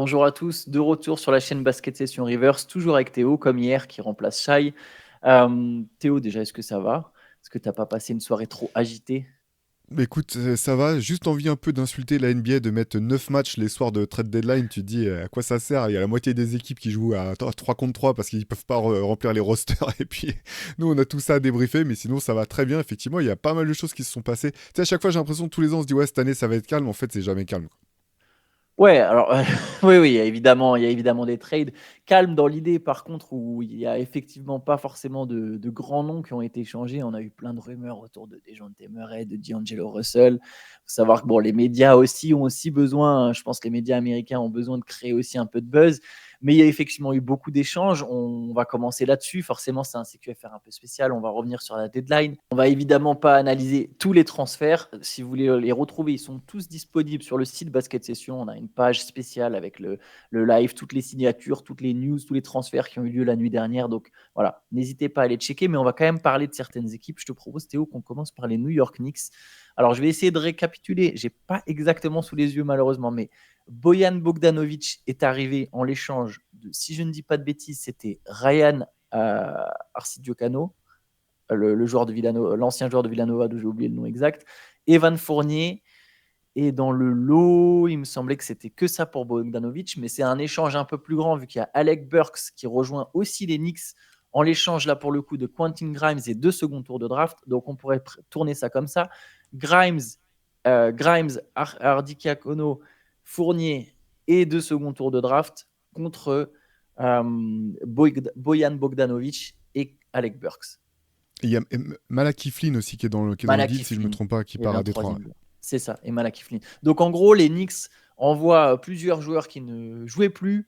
Bonjour à tous, de retour sur la chaîne Basket Session Reverse, toujours avec Théo, comme hier, qui remplace Shai. Théo, déjà, est-ce que ça va? Est-ce que t'as pas passé une soirée trop agitée? Bah écoute, ça va, juste envie un peu d'insulter la NBA, de mettre 9 matchs les soirs de trade deadline, tu te dis à quoi ça sert? Il y a la moitié des équipes qui jouent à 3 contre 3 parce qu'ils peuvent pas remplir les rosters, et puis nous on a tout ça à débriefer, mais sinon ça va très bien, effectivement, il y a pas mal de choses qui se sont passées. Tu sais, à chaque fois j'ai l'impression que tous les ans on se dit ouais cette année ça va être calme, en fait c'est jamais calme. Ouais, alors, oui, oui, il y a évidemment des trades. Calme dans l'idée, par contre, où il y a effectivement pas forcément de grands noms qui ont été échangés. On a eu plein de rumeurs autour de Dejounte Murray, de D'Angelo Russell. Faut savoir que bon, les médias aussi ont aussi besoin, je pense que les médias américains ont besoin de créer aussi un peu de buzz. Mais il y a effectivement eu beaucoup d'échanges. On va commencer là-dessus. Forcément, c'est un CQFR un peu spécial. On va revenir sur la deadline. On va évidemment pas analyser tous les transferts. Si vous voulez les retrouver, ils sont tous disponibles sur le site Basket Session. On a une page spéciale avec le live, toutes les signatures, toutes les news, tous les transferts qui ont eu lieu la nuit dernière. Donc voilà, n'hésitez pas à les checker. Mais on va quand même parler de certaines équipes. Je te propose, Théo, qu'on commence par les New York Knicks. Alors, je vais essayer de récapituler. J'ai pas exactement sous les yeux, malheureusement, mais Bojan Bogdanovic est arrivé en l'échange de, si je ne dis pas de bêtises, c'était Ryan Arcidiocano, le joueur de Villanova, l'ancien joueur de Villanova, dont j'ai oublié le nom exact, Evan Fournier. Et dans le lot, il me semblait que c'était que ça pour Bogdanovic, mais c'est un échange un peu plus grand vu qu'il y a Alec Burks qui rejoint aussi les Knicks en l'échange là pour le coup de Quentin Grimes et 2 secondes tours de draft. Donc on pourrait tourner ça comme ça. Grimes, Ardikiakono, Fournier et 2 secondes tours de draft contre Bojan Bogdanovic et Alec Burks. Et il y a Malaki Flynn aussi qui est dans le deal, Malaki si je me Flynn. trompe pas, qui Il y avait part un à Détroit. troisième joueur. C'est ça, et Malaki Flynn. Donc en gros, les Knicks envoient plusieurs joueurs qui ne jouaient plus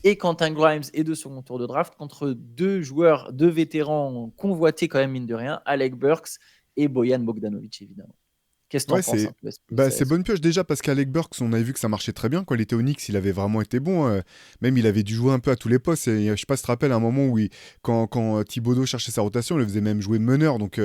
et Quentin Grimes et 2 secondes tours de draft contre deux joueurs, deux vétérans convoités quand même mine de rien, Alec Burks et Bojan Bogdanovic évidemment. Qu'est-ce que tu en Ouais, penses c'est un peu? c'est bonne pioche déjà parce qu'Alec Burks, on avait vu que ça marchait très bien. Quand il était au Knicks, il avait vraiment été bon. Même il avait dû jouer un peu à tous les postes. Et, je sais pas si tu te rappelles un moment où quand Thibodeau cherchait sa rotation, il le faisait même jouer meneur. Donc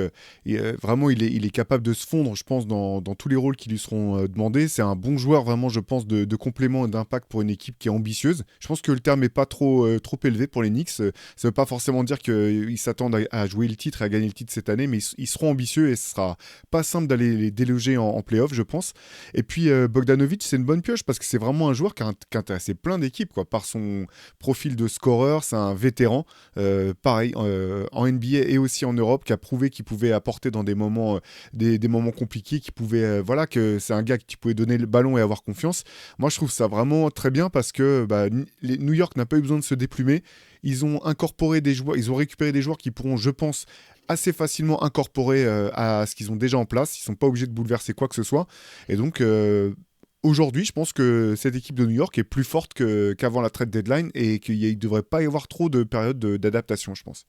vraiment, il est capable de se fondre, je pense, dans tous les rôles qui lui seront demandés. C'est un bon joueur, vraiment, je pense, de complément et d'impact pour une équipe qui est ambitieuse. Je pense que le terme est pas trop élevé pour les Knicks. Ça veut pas forcément dire qu'ils s'attendent à jouer le titre et à gagner le titre cette année, mais ils seront ambitieux et ce sera pas simple d'aller les déloger en playoff, je pense. Et puis Bogdanovic, c'est une bonne pioche parce que c'est vraiment un joueur qui a intéressé plein d'équipes, quoi. Par son profil de scoreur, c'est un vétéran, pareil, en NBA et aussi en Europe, qui a prouvé qu'il pouvait apporter dans des moments, des moments compliqués, qui pouvait, voilà, que c'est un gars qui pouvait donner le ballon et avoir confiance. Moi, je trouve ça vraiment très bien parce que New York n'a pas eu besoin de se déplumer. Ils ont incorporé des joueurs, ils ont récupéré des joueurs qui pourront, je pense, assez facilement incorporés à ce qu'ils ont déjà en place. Ils sont pas obligés de bouleverser quoi que ce soit. Et donc, aujourd'hui, je pense que cette équipe de New York est plus forte qu'avant la trade deadline et qu'il ne devrait pas y avoir trop de période d'adaptation, je pense.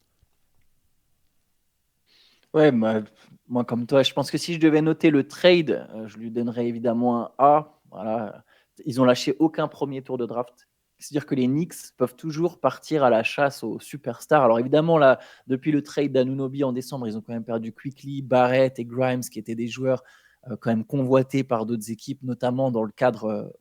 Ouais, moi, comme toi, je pense que si je devais noter le trade, je lui donnerais évidemment un A. Voilà. Ils ont lâché aucun premier tour de draft. C'est-à-dire que les Knicks peuvent toujours partir à la chasse aux superstars. Alors évidemment, là, depuis le trade d'Anunoby en décembre, ils ont quand même perdu Quickly, Barrett et Grimes, qui étaient des joueurs quand même convoités par d'autres équipes, notamment dans le cadre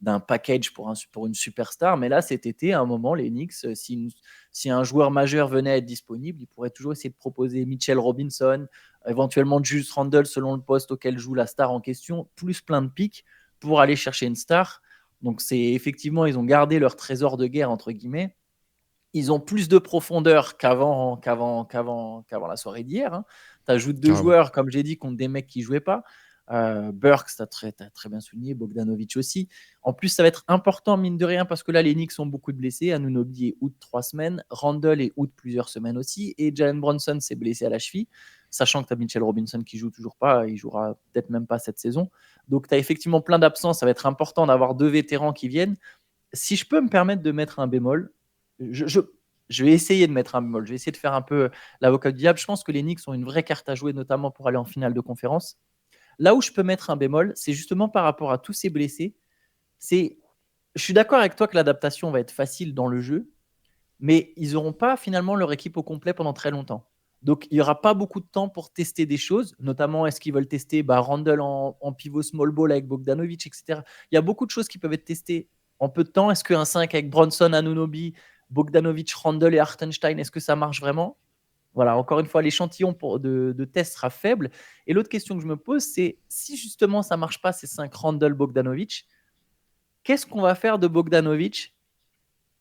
d'un package pour une superstar. Mais là, cet été, à un moment, les Knicks, si un joueur majeur venait à être disponible, ils pourraient toujours essayer de proposer Mitchell Robinson, éventuellement Julius Randle selon le poste auquel joue la star en question, plus plein de pics pour aller chercher une star. Donc c'est effectivement, ils ont gardé leur trésor de guerre, entre guillemets. Ils ont plus de profondeur qu'avant la soirée d'hier. Hein. Tu ajoutes deux Carrément. joueurs, comme j'ai dit, contre des mecs qui ne jouaient pas. Burks, tu as très bien souligné, Bogdanovic aussi. En plus, ça va être important, mine de rien, parce que là, les Knicks ont beaucoup de blessés. Anunoby est out 3 semaines. Randle est out plusieurs semaines aussi. Et Jalen Brunson s'est blessé à la cheville, sachant que tu as Mitchell Robinson qui joue toujours pas. Il jouera peut-être même pas cette saison. Donc, tu as effectivement plein d'absences. Ça va être important d'avoir deux vétérans qui viennent. Si je peux me permettre de mettre un bémol, je, je, je vais essayer de mettre un bémol. Je vais essayer de faire un peu l'avocat du diable. Je pense que les Knicks ont une vraie carte à jouer, notamment pour aller en finale de conférence. Là où je peux mettre un bémol, c'est justement par rapport à tous ces blessés. Je suis d'accord avec toi que l'adaptation va être facile dans le jeu, mais ils n'auront pas finalement leur équipe au complet pendant très longtemps. Donc, il n'y aura pas beaucoup de temps pour tester des choses, notamment est-ce qu'ils veulent tester Randle en pivot small ball avec Bogdanovic, etc. Il y a beaucoup de choses qui peuvent être testées en peu de temps. Est-ce qu'un 5 avec Bronson, Anunoby, Bogdanovic, Randle et Hartenstein, est-ce que ça marche vraiment? Voilà, encore une fois, l'échantillon de test sera faible. Et l'autre question que je me pose, c'est si justement ça ne marche pas, ces 5 Randle, Bogdanovic, qu'est-ce qu'on va faire de Bogdanovic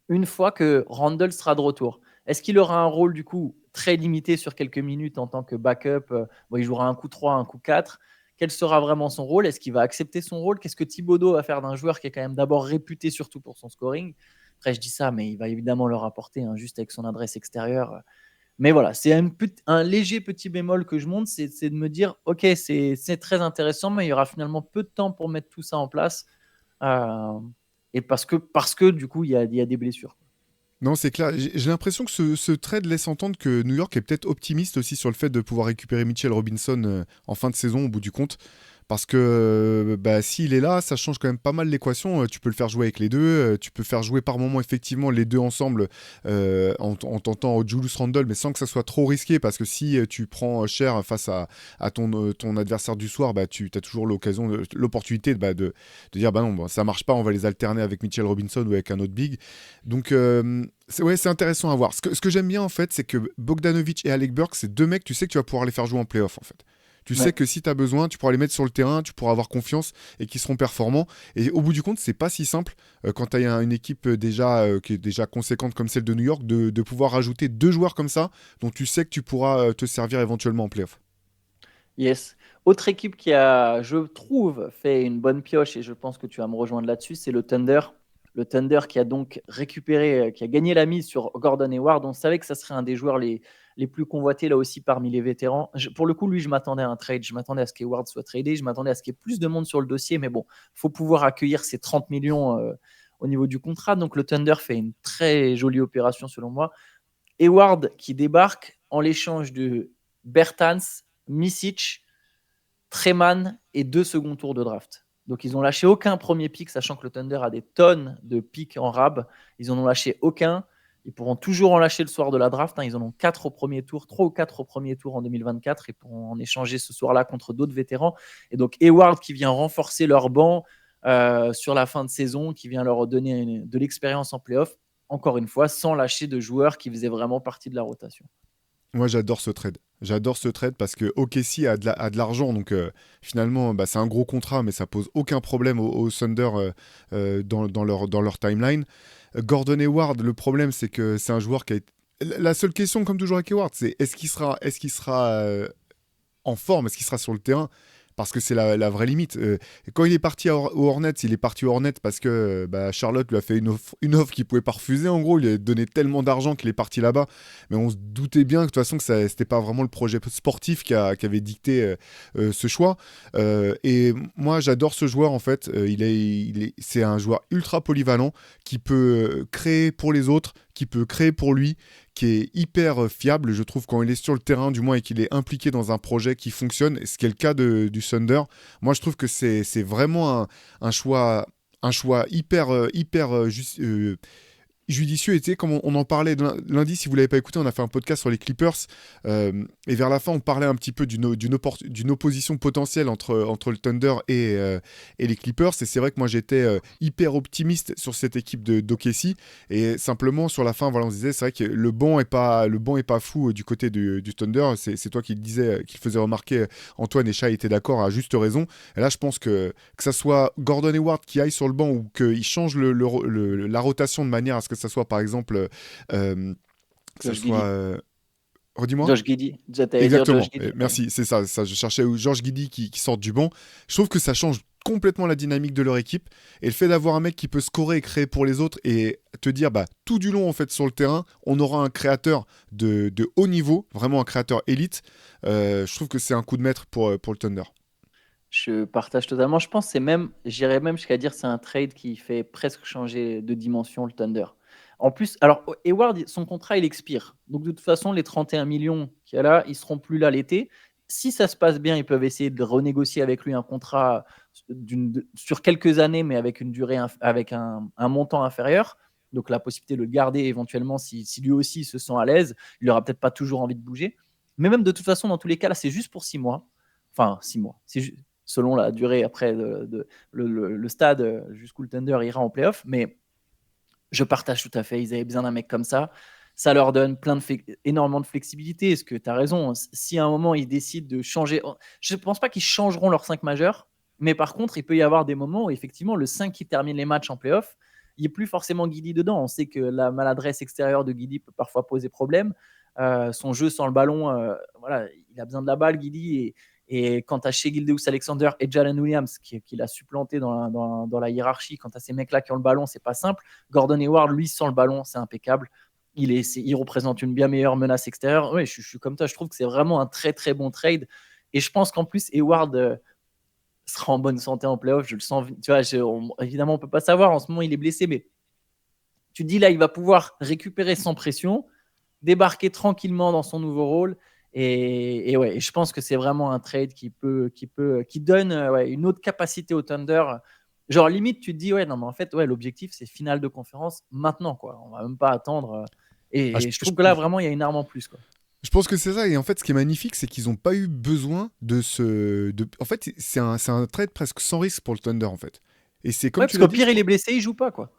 une fois que Randle sera de retour? Est-ce qu'il aura un rôle du coup très limité sur quelques minutes en tant que backup? Il jouera un coup 3, un coup 4. Quel sera vraiment son rôle? Est-ce qu'il va accepter son rôle? Qu'est-ce que Thibodeau va faire d'un joueur qui est quand même d'abord réputé surtout pour son scoring? Après, je dis ça, mais il va évidemment le rapporter juste avec son adresse extérieure. Mais voilà, c'est un léger petit bémol que je monte, c'est de me dire, ok, c'est très intéressant, mais il y aura finalement peu de temps pour mettre tout ça en place. Euh, et parce que du coup, il y a des blessures. Non, c'est clair. J'ai l'impression que ce trade laisse entendre que New York est peut-être optimiste aussi sur le fait de pouvoir récupérer Mitchell Robinson en fin de saison au bout du compte. Parce que bah, s'il est là, ça change quand même pas mal l'équation. Tu peux le faire jouer avec les deux. Tu peux faire jouer par moment effectivement les deux ensemble en tentant Julius Randle, mais sans que ça soit trop risqué. Parce que si tu prends cher face à ton adversaire du soir, bah, tu as toujours l'opportunité de dire bah non, bon, ça marche pas, on va les alterner avec Mitchell Robinson ou avec un autre big. Donc c'est intéressant à voir. Ce que j'aime bien en fait, c'est que Bogdanovic et Alec Burks, c'est deux mecs, tu sais que tu vas pouvoir les faire jouer en playoff en fait. Tu sais Ouais. que si tu as besoin, tu pourras les mettre sur le terrain, tu pourras avoir confiance et qu'ils seront performants. Et au bout du compte, c'est pas si simple quand tu as une équipe qui est déjà conséquente comme celle de New York de pouvoir rajouter deux joueurs comme ça dont tu sais que tu pourras te servir éventuellement en playoff. Yes. Autre équipe qui a, je trouve, fait une bonne pioche, et je pense que tu vas me rejoindre là-dessus, c'est le Thunder. Le Thunder qui a donc récupéré, qui a gagné la mise sur Gordon Hayward. On savait que ça serait un des joueurs les plus convoités là aussi parmi les vétérans. Pour le coup, lui, je m'attendais à un trade. Je m'attendais à ce qu'Hayward soit tradé. Je m'attendais à ce qu'il y ait plus de monde sur le dossier. Mais bon, il faut pouvoir accueillir ces 30 millions au niveau du contrat. Donc le Thunder fait une très jolie opération selon moi. Hayward qui débarque en l'échange de Bertans, Misic, Treman et 2 seconds tours de draft. Donc ils n'ont lâché aucun premier pick, sachant que le Thunder a des tonnes de picks en rab. Ils n'en ont lâché aucun. Ils pourront toujours en lâcher le soir de la draft. Ils en ont 4 au premier tour, 3 ou 4 au premier tour en 2024. Ils pourront en échanger ce soir-là contre d'autres vétérans. Et donc Hayward qui vient renforcer leur banc sur la fin de saison, qui vient leur donner de l'expérience en playoff, encore une fois, sans lâcher de joueurs qui faisaient vraiment partie de la rotation. Moi, j'adore ce trade. J'adore ce trade parce que OKC a de l'argent, donc finalement, bah, c'est un gros contrat, mais ça pose aucun problème aux Thunder dans leur timeline. Gordon Hayward, le problème, c'est que c'est un joueur qui a été... La seule question, comme toujours avec Hayward, c'est est-ce qu'il sera en forme, est-ce qu'il sera sur le terrain? Parce que c'est la vraie limite. Quand il est parti au Hornets, il est parti au Hornets parce que bah, Charlotte lui a fait une offre qu'il pouvait pas refuser. En gros, il lui a donné tellement d'argent qu'il est parti là-bas. Mais on se doutait bien que de toute façon que c'était pas vraiment le projet sportif qui avait dicté ce choix. Et moi, j'adore ce joueur en fait. C'est un joueur ultra polyvalent qui peut créer pour les autres, qui peut créer pour lui, qui est hyper fiable, je trouve, quand il est sur le terrain, du moins, et qu'il est impliqué dans un projet qui fonctionne, ce qui est le cas du Thunder. Moi, je trouve que c'est vraiment un choix hyper judicieux. Et tu sais, comme on en parlait lundi, si vous l'avez pas écouté, on a fait un podcast sur les Clippers. Et vers la fin, on parlait un petit peu d'une opposition potentielle entre le Thunder et les Clippers. Et c'est vrai que moi, j'étais hyper optimiste sur cette équipe d'OKC. Et simplement, sur la fin, voilà, on se disait, c'est vrai que le banc est pas fou du côté du Thunder. C'est toi qui le disais, qui le faisait remarquer, Antoine, et Shai était d'accord à juste raison. Et là, je pense que ça soit Gordon Hayward qui aille sur le banc ou qu'il change la rotation de manière à ce que ça soit par exemple que ça Josh soit Giddey. redis-moi. Josh Giddey. Tu allais dire Josh Exactement. Giddey. Ouais. Merci, c'est ça, je cherchais Georges Guidi qui sort du banc. Je trouve que ça change complètement la dynamique de leur équipe et le fait d'avoir un mec qui peut scorer et créer pour les autres et te dire bah tout du long en fait sur le terrain on aura un créateur de haut niveau, vraiment un créateur élite. Je trouve que c'est un coup de maître pour le Thunder. Je partage totalement. Je pense que j'irais même jusqu'à dire, c'est un trade qui fait presque changer de dimension le Thunder. En plus, alors Hayward, son contrat, il expire. Donc de toute façon, les 31 millions qu'il y a là, ils seront plus là l'été. Si ça se passe bien, ils peuvent essayer de renégocier avec lui un contrat sur quelques années, mais avec une durée, avec un montant inférieur. Donc la possibilité de le garder éventuellement si lui aussi se sent à l'aise. Il n'aura peut-être pas toujours envie de bouger. Mais même de toute façon, dans tous les cas, là, c'est juste pour 6 mois. Enfin, 6 mois. selon la durée après le stade jusqu'où le Thunder ira en playoff. Mais je partage tout à fait. Ils avaient besoin d'un mec comme ça. Ça leur donne énormément de flexibilité. Est-ce que tu as raison? Si à un moment ils décident de changer, je ne pense pas qu'ils changeront leurs 5 majeurs, mais par contre, il peut y avoir des moments où effectivement le 5 qui termine les matchs en playoff, il n'y a plus forcément Guidi dedans. On sait que la maladresse extérieure de Guidi peut parfois poser problème. Son jeu sans le ballon, voilà, il a besoin de la balle, Guidi. Et quand tu as chez Gilgeous-Alexander et Jalen Williams, qui l'a supplanté dans la hiérarchie, quand tu as ces mecs-là qui ont le ballon, c'est pas simple. Gordon Hayward, lui, sans le ballon, c'est impeccable. Il représente une bien meilleure menace extérieure. Oui, je suis comme toi, je trouve que c'est vraiment un très très bon trade. Et je pense qu'en plus, Hayward sera en bonne santé en playoff. Je le sens. Tu vois, évidemment, on ne peut pas savoir. En ce moment, il est blessé, mais tu te dis là, il va pouvoir récupérer sans pression, débarquer tranquillement dans son nouveau rôle. Et ouais, je pense que c'est vraiment un trade qui donne une autre capacité au Thunder. Genre, limite, tu te dis, ouais, non, mais en fait, ouais, l'objectif, c'est finale de conférence maintenant, quoi. On va même pas attendre. Et je trouve que là, vraiment, il y a une arme en plus, quoi. Je pense que c'est ça. Et en fait, ce qui est magnifique, c'est qu'ils n'ont pas eu besoin En fait, c'est un trade presque sans risque pour le Thunder, en fait. Et c'est comme Ouais, tu parce l'as qu'au dit. pire, il est blessé, il joue pas, quoi.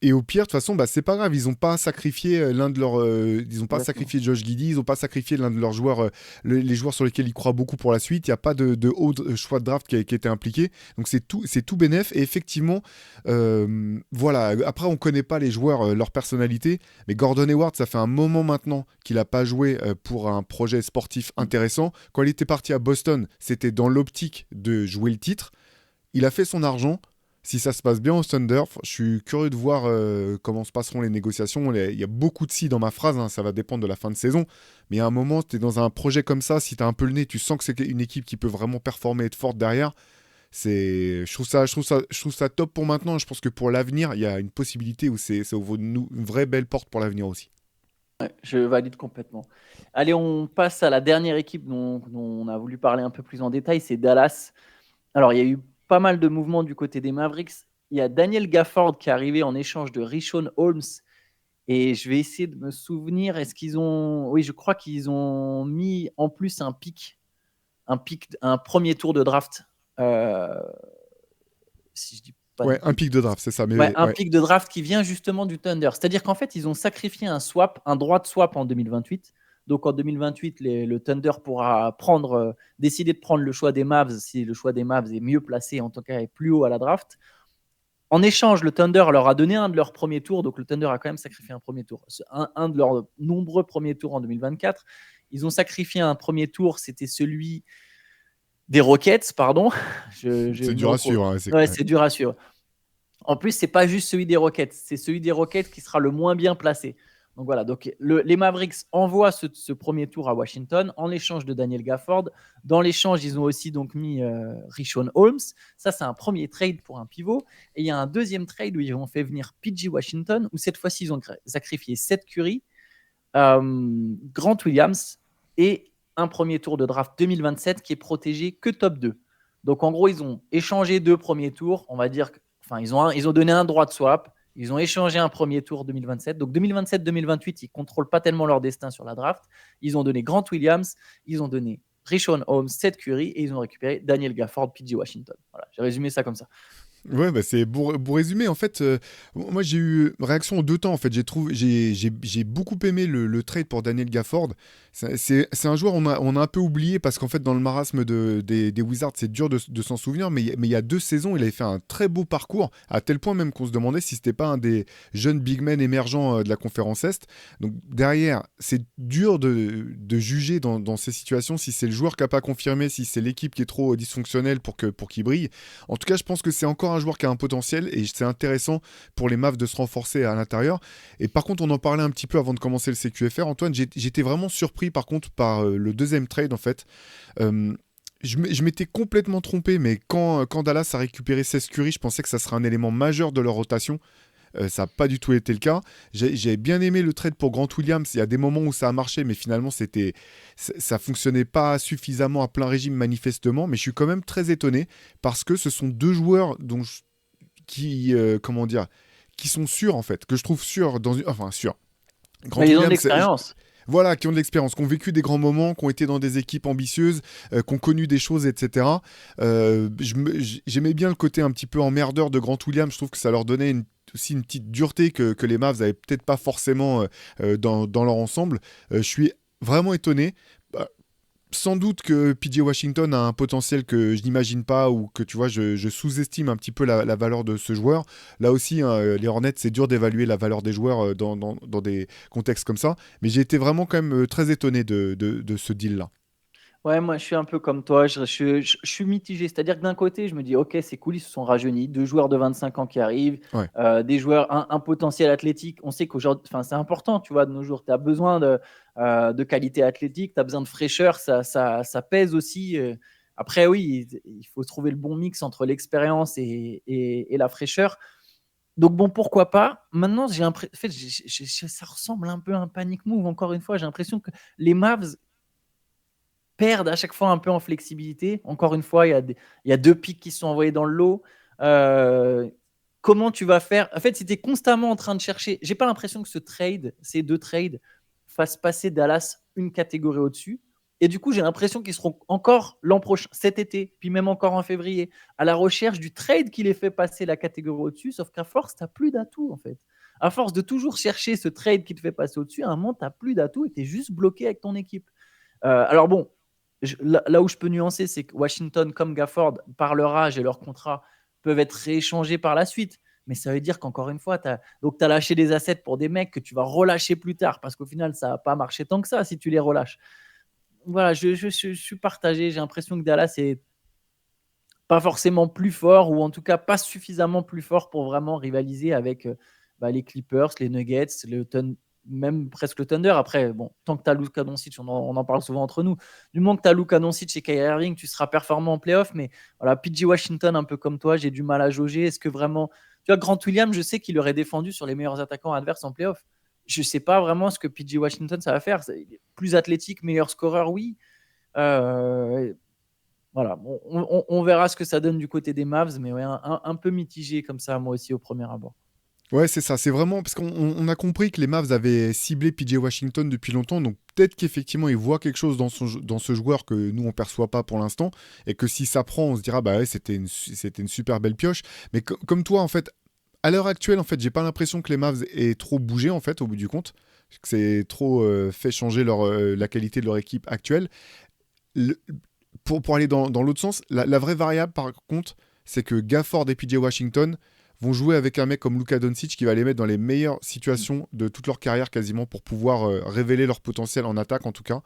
Et au pire, de toute façon, c'est pas grave. Ils n'ont pas sacrifié l'un de leurs. Ils n'ont pas Exactement. sacrifié Josh Giddey. Ils n'ont pas sacrifié l'un de leurs joueurs, les joueurs sur lesquels ils croient beaucoup pour la suite. Il n'y a pas de haut choix de draft qui a été impliqué. Donc c'est tout bénef. Et effectivement, voilà. Après, on connaît pas les joueurs, leur personnalité. Mais Gordon Hayward, ça fait un moment maintenant qu'il n'a pas joué pour un projet sportif intéressant. Quand il était parti à Boston, c'était dans l'optique de jouer le titre. Il a fait son argent. Si ça se passe bien au Thunder, je suis curieux de voir comment se passeront les négociations. Il y a beaucoup de si dans ma phrase, hein, ça va dépendre de la fin de saison. Mais à un moment, tu es dans un projet comme ça, si tu as un peu le nez, tu sens que c'est une équipe qui peut vraiment performer et être forte derrière. Je trouve ça top pour maintenant. Je pense que pour l'avenir, il y a une possibilité où ça ouvre une vraie belle porte pour l'avenir aussi. Ouais, je valide complètement. Allez, on passe à la dernière équipe dont on a voulu parler un peu plus en détail, c'est Dallas. Alors, il y a eu pas mal de mouvements du côté des Mavericks. Il y a Daniel Gafford qui est arrivé en échange de Richaun Holmes. Et je vais essayer de me souvenir, est-ce qu'ils ont... Oui, je crois qu'ils ont mis en plus un premier tour de draft. Si je dis pas de Ouais, un pic de draft, c'est ça. Ouais, Mais un ouais. pic de draft qui vient justement du Thunder. C'est-à-dire qu'en fait, ils ont sacrifié un droit de swap en 2028. Donc en 2028, le Thunder pourra décider de prendre le choix des Mavs si le choix des Mavs est mieux placé, en tout cas est plus haut à la draft. En échange, le Thunder leur a donné un de leurs premiers tours, donc le Thunder a quand même sacrifié un premier tour. Un de leurs nombreux premiers tours en 2024. Ils ont sacrifié un premier tour, c'était celui des Rockets, pardon. C'est dur à suivre. Hein, ouais, c'est dur à suivre. En plus, c'est pas juste celui des Rockets, c'est celui des Rockets qui sera le moins bien placé. Donc voilà, donc les Mavericks envoient ce premier tour à Washington en échange de Daniel Gafford. Dans l'échange, ils ont aussi donc mis Richaun Holmes. Ça, c'est un premier trade pour un pivot. Et il y a un deuxième trade où ils ont fait venir PG Washington, où cette fois-ci, ils ont sacrifié Seth Curry, Grant Williams et un premier tour de draft 2027 qui est protégé que top 2. Donc en gros, ils ont échangé 2 premiers tours. On va dire Enfin, ils ont donné un droit de swap. Ils ont échangé un premier tour 2027. Donc 2027-2028, ils ne contrôlent pas tellement leur destin sur la draft. Ils ont donné Grant Williams, ils ont donné Richaun Holmes, Seth Curry et ils ont récupéré Daniel Gafford, PG Washington. Voilà, j'ai résumé ça comme ça. Ouais, c'est pour résumer. En fait, moi j'ai eu réaction en deux temps. En fait, j'ai beaucoup aimé le trade pour Daniel Gafford. C'est un joueur on a un peu oublié parce qu'en fait dans le marasme des Wizards, c'est dur de s'en souvenir. Mais il y a 2 saisons, il avait fait un très beau parcours à tel point même qu'on se demandait si c'était pas un des jeunes big men émergents de la conférence Est. Donc derrière, c'est dur de juger dans ces situations si c'est le joueur qui n'a pas confirmé, si c'est l'équipe qui est trop dysfonctionnelle pour qu'il brille. En tout cas, je pense que c'est encore un joueur qui a un potentiel et c'est intéressant pour les Mavs de se renforcer à l'intérieur. Et par contre, on en parlait un petit peu avant de commencer le CQFR. Antoine, j'étais vraiment surpris par contre par le deuxième trade en fait. Je m'étais complètement trompé, mais quand Dallas a récupéré Seth Curry, je pensais que ça serait un élément majeur de leur rotation. Ça n'a pas du tout été le cas. J'ai bien aimé le trade pour Grant Williams. Il y a des moments où ça a marché, mais finalement, ça fonctionnait pas suffisamment à plein régime manifestement. Mais je suis quand même très étonné parce que ce sont 2 joueurs qui sont sûrs en fait, que je trouve sûrs sûrs. Grant Mais ils ont de Williams, l'expérience. Voilà, qui ont de l'expérience, qui ont vécu des grands moments, qui ont été dans des équipes ambitieuses, qui ont connu des choses, etc. J'aimais bien le côté un petit peu emmerdeur de Grant Williams. Je trouve que ça leur donnait aussi une petite dureté que les Mavs avaient peut-être pas forcément dans leur ensemble. Je suis vraiment étonné. Bah, sans doute que PJ Washington a un potentiel que je n'imagine pas ou que tu vois, je sous-estime un petit peu la valeur de ce joueur. Là aussi, hein, les Hornets, c'est dur d'évaluer la valeur des joueurs dans des contextes comme ça. Mais j'ai été vraiment quand même très étonné de ce deal-là. Ouais, moi, je suis un peu comme toi. Je suis mitigé. C'est-à-dire que d'un côté, je me dis, OK, c'est cool, ils se sont rajeunis. Deux joueurs de 25 ans qui arrivent, Ouais. des joueurs, un potentiel athlétique. On sait qu'aujourd'hui, enfin, c'est important, tu vois, de nos jours. Tu as besoin de qualité athlétique, tu as besoin de fraîcheur. Ça pèse aussi. Après, oui, il faut trouver le bon mix entre l'expérience et la fraîcheur. Donc, bon, pourquoi pas. Maintenant, j'ai l'impression, en fait, ça ressemble un peu à un panic move. Encore une fois, j'ai l'impression que les Mavs perdent à chaque fois un peu en flexibilité. Encore une fois, il y a deux pics qui sont envoyés dans le lot. Euh, Comment tu vas faire? En fait, si tu es constamment en train de chercher, j'ai pas l'impression que ces deux trades, fassent passer Dallas une catégorie au-dessus. Et du coup, j'ai l'impression qu'ils seront encore l'an prochain, cet été, puis même encore en février, à la recherche du trade qui les fait passer la catégorie au-dessus. Sauf qu'à force, tu n'as plus d'atouts, en fait. À force de toujours chercher ce trade qui te fait passer au-dessus, à un moment, tu n'as plus d'atouts et tu es juste bloqué avec ton équipe. Alors bon, là où je peux nuancer, c'est que Washington comme Gafford, par leur âge et leur contrat, peuvent être rééchangés par la suite. Mais ça veut dire qu'encore une fois, tu as lâché des assets pour des mecs que tu vas relâcher plus tard, parce qu'au final, ça n'a pas marché tant que ça si tu les relâches. Voilà, je suis partagé. J'ai l'impression que Dallas est pas forcément plus fort, ou en tout cas pas suffisamment plus fort pour vraiment rivaliser avec les Clippers, les Nuggets, même presque le Thunder. Après, bon, tant que tu as Luka Doncic, on en parle souvent entre nous, du moment que tu as Luka Doncic et Kyrie Irving, tu seras performant en playoff. Mais voilà, PG Washington, un peu comme toi, j'ai du mal à jauger. Est-ce que vraiment, tu vois, Grant Williams, je sais qu'il aurait défendu sur les meilleurs attaquants adverses en playoff. Je sais pas vraiment ce que PG Washington ça va faire. Plus athlétique, meilleur scoreur, oui. Euh, voilà, on verra ce que ça donne du côté des Mavs, mais ouais, un peu mitigé comme ça, moi aussi, au premier abord. Ouais, c'est ça. C'est vraiment parce qu'on a compris que les Mavs avaient ciblé PJ Washington depuis longtemps. Donc peut-être qu'effectivement, ils voient quelque chose dans ce joueur que nous, on perçoit pas pour l'instant. Et que si ça prend, on se dira, bah ouais, c'était une super belle pioche. Mais comme toi, en fait, à l'heure actuelle, en fait, j'ai pas l'impression que les Mavs aient trop bougé, en fait, au bout du compte. Que c'est trop fait changer la qualité de leur équipe actuelle. Le- pour aller dans l'autre sens, la vraie variable, par contre, c'est que Gafford et PJ Washington vont jouer avec un mec comme Luka Doncic qui va les mettre dans les meilleures situations de toute leur carrière quasiment pour pouvoir révéler leur potentiel en attaque en tout cas,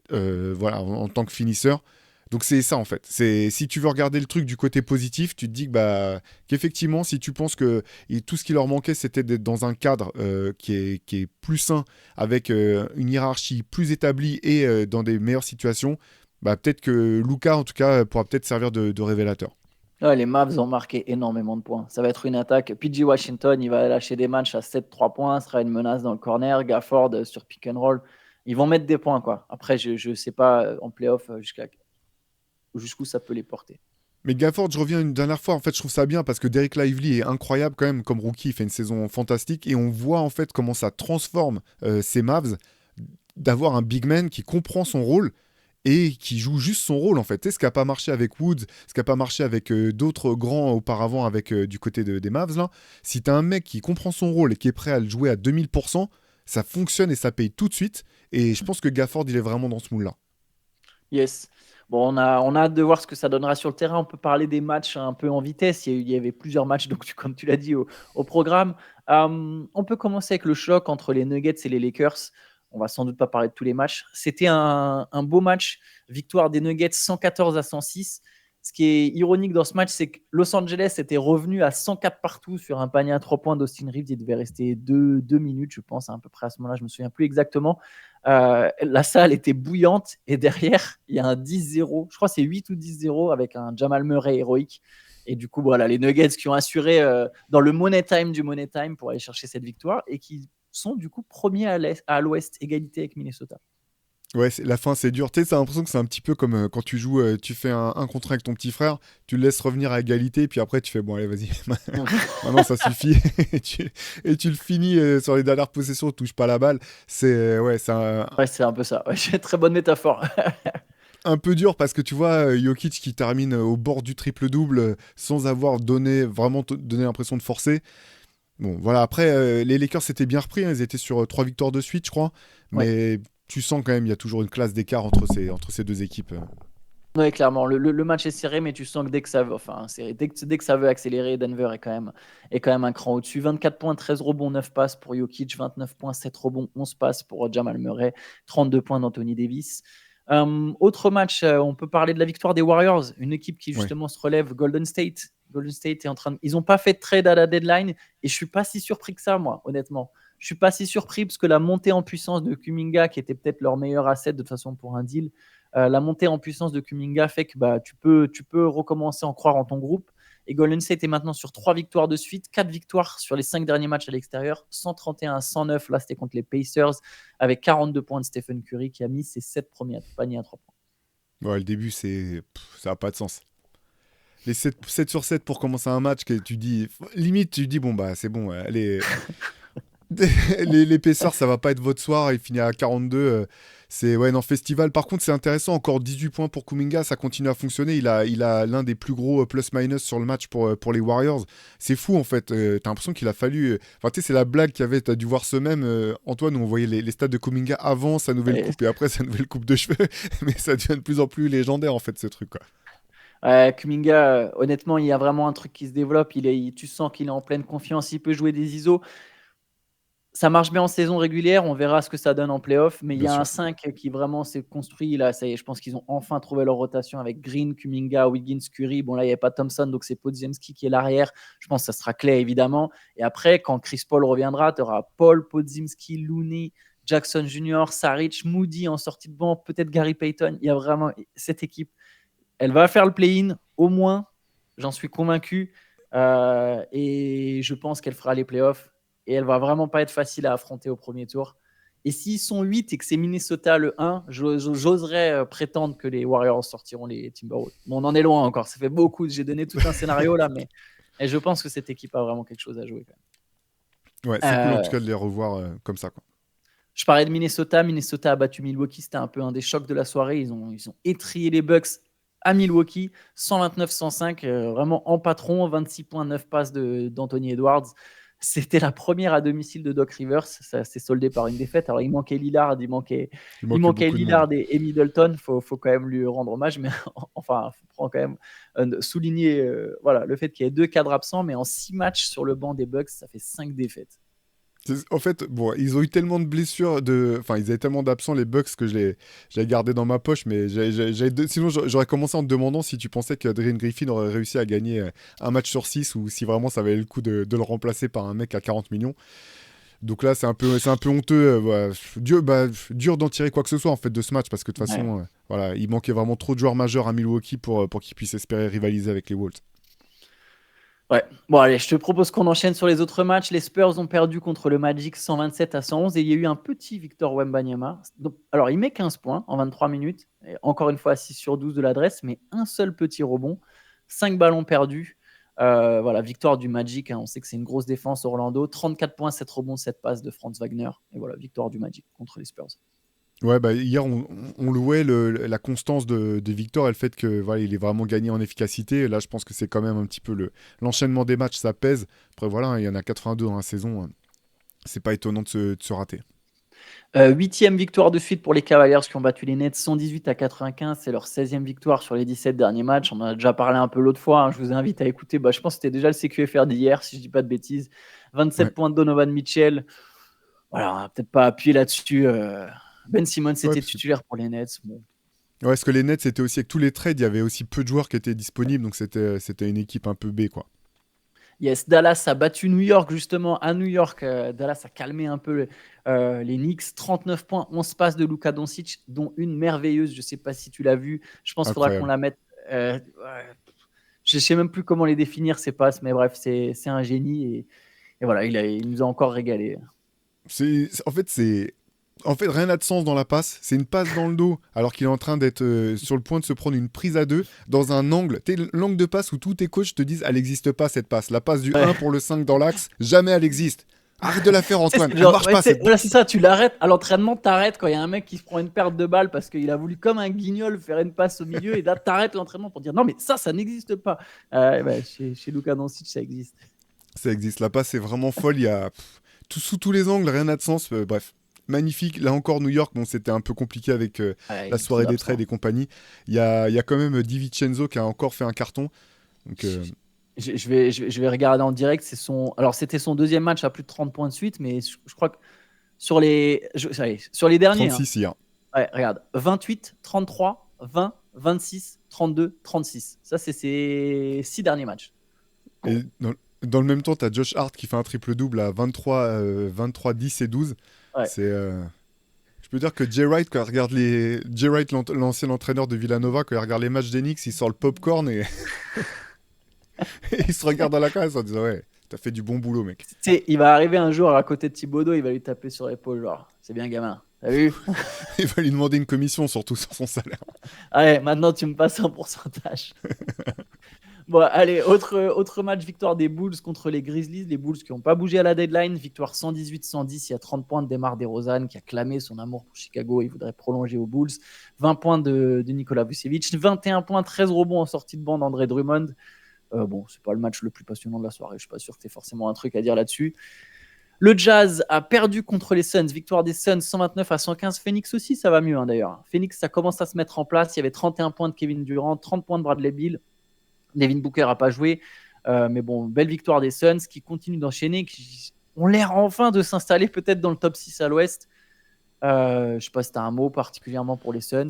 voilà, en tant que finisseur. Donc c'est ça en fait. C'est si tu veux regarder le truc du côté positif, tu te dis que qu'effectivement si tu penses que tout ce qui leur manquait c'était d'être dans un cadre qui est plus sain avec une hiérarchie plus établie et dans des meilleures situations, peut-être que Luka en tout cas pourra peut-être servir de révélateur. Ouais, les Mavs ont marqué énormément de points. Ça va être une attaque. PG Washington, il va lâcher des matchs à 7-3 points, sera une menace dans le corner. Gafford sur pick and roll. Ils vont mettre des points, quoi. Après, je ne sais pas en playoff jusqu'où ça peut les porter. Mais Gafford, je reviens une dernière fois. En fait, je trouve ça bien parce que Derek Lively est incroyable quand même comme rookie. Il fait une saison fantastique et on voit en fait comment ça transforme ces Mavs d'avoir un big man qui comprend son rôle et qui joue juste son rôle en fait. Tu sais, ce qui n'a pas marché avec Woods, ce qui n'a pas marché avec d'autres grands auparavant avec du côté des Mavs là. Si tu as un mec qui comprend son rôle et qui est prêt à le jouer à 2000%, ça fonctionne et ça paye tout de suite. Et je pense que Gafford, il est vraiment dans ce moule là. Yes. Bon, on a hâte de voir ce que ça donnera sur le terrain. On peut parler des matchs un peu en vitesse. Il y avait plusieurs matchs, donc comme tu l'as dit, au programme. On peut commencer avec le choc entre les Nuggets et les Lakers. On va sans doute pas parler de tous les matchs. C'était un beau match. Victoire des Nuggets 114-106. Ce qui est ironique dans ce match, c'est que Los Angeles était revenu à 104 partout sur un panier à 3 points d'Austin Reeves. Il devait rester 2 minutes, je pense, à peu près à ce moment-là. Je me souviens plus exactement. La salle était bouillante et derrière, il y a un 10-0. Je crois que c'est 8 ou 10-0 avec un Jamal Murray héroïque. Et du coup, voilà, les Nuggets qui ont assuré dans le Money Time du Money Time pour aller chercher cette victoire et qui sont du coup premiers à l'ouest, égalité avec Minnesota. Ouais, la fin, c'est dur. Tu sais, t'as l'impression que c'est un petit peu comme quand tu joues, tu fais un contre un avec ton petit frère, tu le laisses revenir à égalité, puis après, tu fais bon, allez, vas-y, maintenant ça suffit. et, tu le finis sur les dernières possessions, touche pas la balle. Ouais, c'est Ouais, c'est un peu ça. Ouais, très bonne métaphore. un peu dur parce que tu vois, Jokic qui termine au bord du triple-double sans avoir vraiment donné l'impression de forcer. Bon, voilà, après, les Lakers s'étaient bien repris, hein, ils étaient sur 3 victoires de suite, je crois. Ouais. Mais tu sens quand même, il y a toujours une classe d'écart entre ces deux équipes. Ouais, clairement. Le match est serré, mais tu sens que dès que ça veut, enfin, dès que ça veut accélérer, Denver est quand même un cran au-dessus. 24 points, 13 rebonds, 9 passes pour Jokic, 29 points, 7 rebonds, 11 passes pour Jamal Murray, 32 points d'Anthony Davis. Autre match, on peut parler de la victoire des Warriors, une équipe qui Ouais. justement se relève, Golden State. Golden State est en train de... Ils n'ont pas fait de trade à la deadline et je suis pas si surpris que ça, moi, honnêtement. Je suis pas si surpris parce que la montée en puissance de Kuminga, qui était peut-être leur meilleur asset de toute façon pour un deal, la montée en puissance de Kuminga fait que bah, tu peux recommencer à en croire en ton groupe. Et Golden State est maintenant sur 3 victoires de suite, 4 victoires sur les 5 derniers matchs à l'extérieur, 131-109, là c'était contre les Pacers, avec 42 points de Stephen Curry qui a mis ses 7 premiers paniers à 3 points. Ouais, le début, ça n'a pas de sens. Les 7 sur 7 pour commencer un match, que tu dis, limite, tu dis, bon, bah, c'est bon, allez, l'épaisseur, ça va pas être votre soir, il finit à 42. C'est ouais, non, festival. Par contre, c'est intéressant, encore 18 points pour Kuminga, ça continue à fonctionner. Il a l'un des plus gros plus-minus sur le match pour les Warriors. C'est fou en fait. T'as l'impression qu'il a fallu. Enfin, tu sais, c'est la blague qu'il y avait. T'as dû voir ce même, Antoine, où on voyait les stats de Kuminga avant sa nouvelle Et, coupe et après sa nouvelle coupe de cheveux. Mais ça devient de plus en plus légendaire en fait, ce truc, quoi. Kuminga, honnêtement, il y a vraiment un truc qui se développe. Tu sens qu'il est en pleine confiance. Il peut jouer des ISO. Ça marche bien en saison régulière, on verra ce que ça donne en playoff, mais il y Bien a un sûr. 5 qui vraiment s'est construit là. Ça y est, je pense qu'ils ont enfin trouvé leur rotation avec Green, Kuminga, Wiggins, Curry. Bon, là, il n'y a pas Thompson, donc c'est Podziemski qui est l'arrière. Je pense que ça sera Clay, évidemment. Et après, quand Chris Paul reviendra, tu auras Paul, Podziemski, Looney, Jackson Jr., Saric, Moody en sortie de banc, peut-être Gary Payton. Il y a vraiment cette équipe. Elle va faire le play-in, au moins, j'en suis convaincu. Et je pense qu'elle fera les playoffs. Et elle va vraiment pas être facile à affronter au premier tour. Et s'ils sont 8 et que c'est Minnesota le 1, j'oserais prétendre que les Warriors sortiront les Timberwolves. Bon, on en est loin encore. Ça fait beaucoup. J'ai donné tout un scénario là, mais et je pense que cette équipe a vraiment quelque chose à jouer quand Ouais, c'est cool en même. tout cas de les revoir comme ça, quoi. Je parlais de Minnesota. Minnesota a battu Milwaukee. C'était un peu un des chocs de la soirée. Ils ont étrié les Bucks à Milwaukee, 129-105, vraiment en patron, 26,9 passes d'Anthony Edwards. C'était la première à domicile de Doc Rivers. Ça s'est soldé par une défaite. Alors, il manquait Lillard, il manquait, Il il manquait manquait beaucoup de monde. Lillard et Middleton. Faut quand même lui rendre hommage. Mais enfin, il faut quand même souligner voilà, le fait qu'il y ait 2 cadres absents. Mais en 6 matchs sur le banc des Bucks, ça fait 5 défaites. En fait, bon, ils ont eu tellement de blessures, enfin, ils avaient tellement d'absents, les Bucks, que je l'ai gardé dans ma poche. Mais sinon, j'aurais commencé en te demandant si tu pensais que Adrian Griffin aurait réussi à gagner un match sur 6 ou si vraiment ça valait le coup de le remplacer par un mec à 40 millions. Donc là, c'est un peu honteux. Dur d'en tirer quoi que ce soit en fait de ce match parce que de toute Ouais. façon, voilà, il manquait vraiment trop de joueurs majeurs à Milwaukee pour qu'ils puissent espérer rivaliser avec les Wolves. Ouais. Bon, allez, je te propose qu'on enchaîne sur les autres matchs. Les Spurs ont perdu contre le Magic 127-111 et il y a eu un petit Victor Wembanyama. Donc, alors, il met 15 points en 23 minutes. Et encore une fois, 6 sur 12 de l'adresse, mais un seul petit rebond. 5 ballons perdus. Voilà, victoire du Magic. Hein. On sait que c'est une grosse défense, Orlando. 34 points, 7 rebonds, 7 passes de Franz Wagner. Et voilà, victoire du Magic contre les Spurs. Ouais, bah, hier, on louait la constance de Victor et le fait que voilà, il est vraiment gagné en efficacité. Là, je pense que c'est quand même un petit peu l'enchaînement des matchs, ça pèse. Après, voilà, hein, il y en a 82 dans la saison. C'est pas étonnant de se rater. 8e victoire de suite pour les Cavaliers qui ont battu les Nets 118-95. C'est leur 16e victoire sur les 17 derniers matchs. On en a déjà parlé un peu l'autre fois. Hein. Je vous invite à écouter. Je pense que c'était déjà le CQFR d'hier, si je ne dis pas de bêtises. 27 Ouais. points de Donovan Mitchell. Voilà, on va peut-être pas appuyer là-dessus. Ben Simmons Ouais, était parce que, titulaire pour les Nets. Bon. ouais, parce que les Nets, c'était aussi avec tous les trades, il y avait aussi peu de joueurs qui étaient disponibles, donc c'était une équipe un peu B, quoi. Yes, Dallas a battu New York justement à New York. Dallas a calmé un peu les Knicks. 39 points, 11 passes de Luka Doncic, dont une merveilleuse. Je ne sais pas si tu l'as vue. Je pense qu'il faudra qu'on Incroyable. la mette. Ouais, je ne sais même plus comment les définir, ces passes, mais bref, c'est un génie. Et voilà, il nous a encore régalé. En fait, c'est En fait, rien n'a de sens dans la passe. C'est une passe dans le dos, alors qu'il est en train d'être sur le point de se prendre une prise à deux dans un angle. T'es l'angle de passe où tous tes coachs te disent elle n'existe pas cette passe. La passe du Ouais. 1 pour le 5 dans l'axe, jamais elle existe. Arrête de la faire, Tu sais, Antoine. c'est Elle genre, marche ouais, pas tu sais, cette. voilà, c'est ça, tu l'arrêtes à l'entraînement, t'arrêtes quand il y a un mec qui se prend une perte de balle parce qu'il a voulu, comme un guignol, faire une passe au milieu et là, t'arrêtes l'entraînement pour dire non, mais ça n'existe pas. Bah, chez Luka Doncic, ça existe. Ça existe. La passe est vraiment folle. Il y a sous tous les angles, rien n'a de sens. Bref. Magnifique. Là encore, New York, bon, c'était un peu compliqué avec Ouais, la il est trop soirée des absent. trades et compagnie. Il y a quand même Di Vincenzo qui a encore fait un carton. Donc, Je vais regarder en direct. Alors, c'était son deuxième match à plus de 30 points de suite, mais je crois que sur les derniers, hein. 36 hier. Ouais, regarde, 28, 33, 20, 26, 32, 36. Ça, c'est ses 6 derniers matchs. Et dans le même temps, tu as Josh Hart qui fait un triple-double à 23, 10 et 12. Ouais. C'est, je peux dire que Jay Wright, quand il regarde Jay Wright, l'ancien entraîneur de Villanova, quand il regarde les matchs d'Enix, il sort le popcorn et... et il se regarde dans la classe en disant ouais, t'as fait du bon boulot, mec. Tu sais, il va arriver un jour à côté de Thibodeau, il va lui taper sur l'épaule, genre, c'est bien, gamin. T'as vu? Il va lui demander une commission, surtout sur son salaire. Allez, maintenant, tu me passes un pourcentage. Bon, allez, autre match, victoire des Bulls contre les Grizzlies. Les Bulls qui n'ont pas bougé à la deadline. Victoire 118-110. Il y a 30 points de Demar DeRozan qui a clamé son amour pour Chicago. Il voudrait prolonger aux Bulls. 20 points de Nikola Vucevic. 21 points, 13 rebonds en sortie de bande d'André Drummond. Bon, c'est pas le match le plus passionnant de la soirée. Je suis pas sûr que tu aies forcément un truc à dire là-dessus. Le Jazz a perdu contre les Suns. Victoire des Suns 129-115. Phoenix aussi, ça va mieux d'ailleurs. Phoenix, ça commence à se mettre en place. Il y avait 31 points de Kevin Durant, 30 points de Bradley Beal. Devin Booker n'a pas joué. Mais bon, belle victoire des Suns qui continuent d'enchaîner, qui ont l'air enfin de s'installer peut-être dans le top 6 à l'ouest. Je ne sais pas si tu as un mot particulièrement pour les Suns.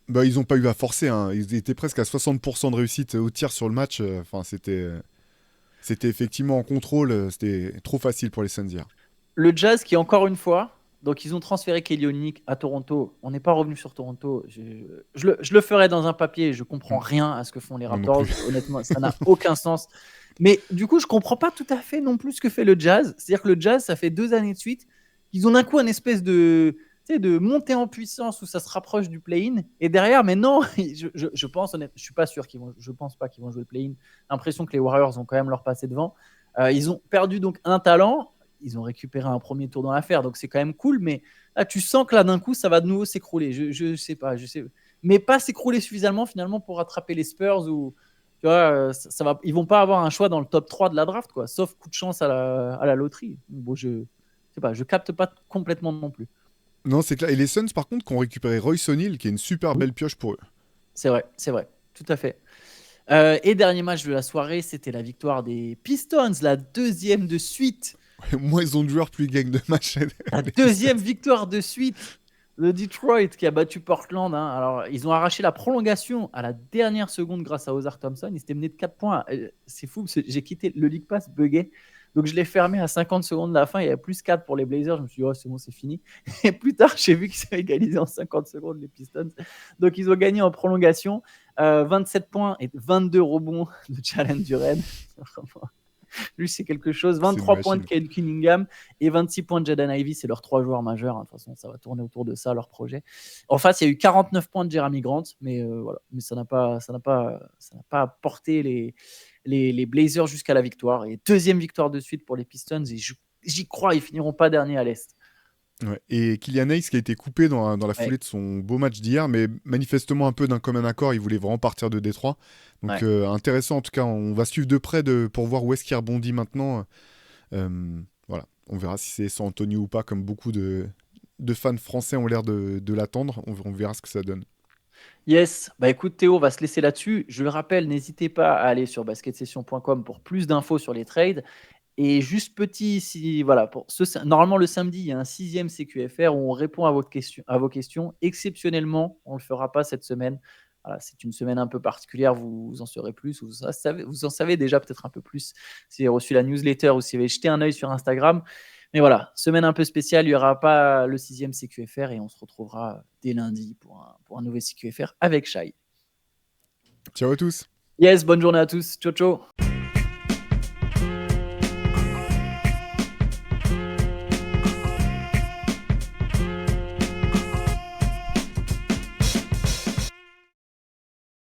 Ils n'ont pas eu à forcer. Hein. Ils étaient presque à 60% de réussite au tir sur le match. C'était effectivement en contrôle. C'était trop facile pour les Suns hier. Le Jazz qui, encore une fois, donc ils ont transféré Kelly Olynyk à Toronto. On n'est pas revenu sur Toronto. Je le ferai dans un papier. Je comprends rien à ce que font les Raptors. Honnêtement, ça n'a aucun sens. Mais du coup, je comprends pas tout à fait non plus ce que fait le Jazz. C'est-à-dire que le Jazz, ça fait 2 années de suite qu'ils ont d'un coup un espèce de montée en puissance où ça se rapproche du play-in. Et derrière, mais non, je pense honnêtement, je suis pas sûr je pense pas qu'ils vont jouer le play-in. L'impression que les Warriors ont quand même leur passé devant. Ils ont perdu donc un talent. Ils ont récupéré un premier tour dans l'affaire, donc c'est quand même cool. Mais là, tu sens que là, d'un coup, ça va de nouveau s'écrouler. Je sais pas, mais pas s'écrouler suffisamment finalement pour rattraper les Spurs ou tu vois, ils vont pas avoir un choix dans le top 3 de la draft, quoi, sauf coup de chance à la loterie. Bon, je sais pas, je capte pas complètement non plus. Non, c'est clair. Et les Suns, par contre, qui ont récupéré Royce O'Neal, qui est une super belle pioche pour eux. C'est vrai, tout à fait. Et dernier match de la soirée, c'était la victoire des Pistons, la deuxième de suite. Moins ils ont de joueurs, plus ils gagnent de matchs. La deuxième victoire de suite. Le Detroit qui a battu Portland. Hein. Alors, ils ont arraché la prolongation à la dernière seconde grâce à Ozar Thompson. Ils s'étaient menés de 4 points. C'est fou, j'ai quitté le League Pass, bugué. Donc, je l'ai fermé à 50 secondes de la fin. Il y avait plus 4 pour les Blazers. Je me suis dit, oh, c'est bon, c'est fini. Et plus tard, j'ai vu qu'ils avaient égalisé en 50 secondes, les Pistons. Donc, ils ont gagné en prolongation. 27 points et 22 rebonds de Jalen Duren. Lui, c'est quelque chose. 23 points de Cade Cunningham et 26 points de Jaden Ivey. C'est leurs 3 joueurs majeurs. De toute façon, ça va tourner autour de ça, leur projet. En face, il y a eu 49 points de Jeremy Grant, mais voilà. Mais ça n'a pas porté les Blazers jusqu'à la victoire. Et deuxième victoire de suite pour les Pistons. Et j'y crois, ils finiront pas derniers à l'Est. Ouais. Et Killian Hayes qui a été coupé dans la foulée de son beau match d'hier, mais manifestement un peu d'un commun accord, il voulait vraiment partir de Détroit. Donc intéressant en tout cas, on va suivre de près pour voir où est-ce qu'il rebondit maintenant. Voilà, on verra si c'est San Antonio ou pas, comme beaucoup de fans français ont l'air de l'attendre. On verra ce que ça donne. Yes, bah écoute Théo, on va se laisser là-dessus. Je le rappelle, n'hésitez pas à aller sur basketsession.com pour plus d'infos sur les trades. Et juste petit, voilà, normalement le samedi, il y a un 6e CQFR où on répond à vos questions. Exceptionnellement, on ne le fera pas cette semaine. Voilà, c'est une semaine un peu particulière, vous en saurez plus, vous en savez déjà peut-être un peu plus si vous avez reçu la newsletter ou si vous avez jeté un œil sur Instagram. Mais voilà, semaine un peu spéciale, il n'y aura pas le 6e CQFR et on se retrouvera dès lundi pour un nouveau CQFR avec Shai. Ciao à tous. Yes, bonne journée à tous. Ciao, ciao.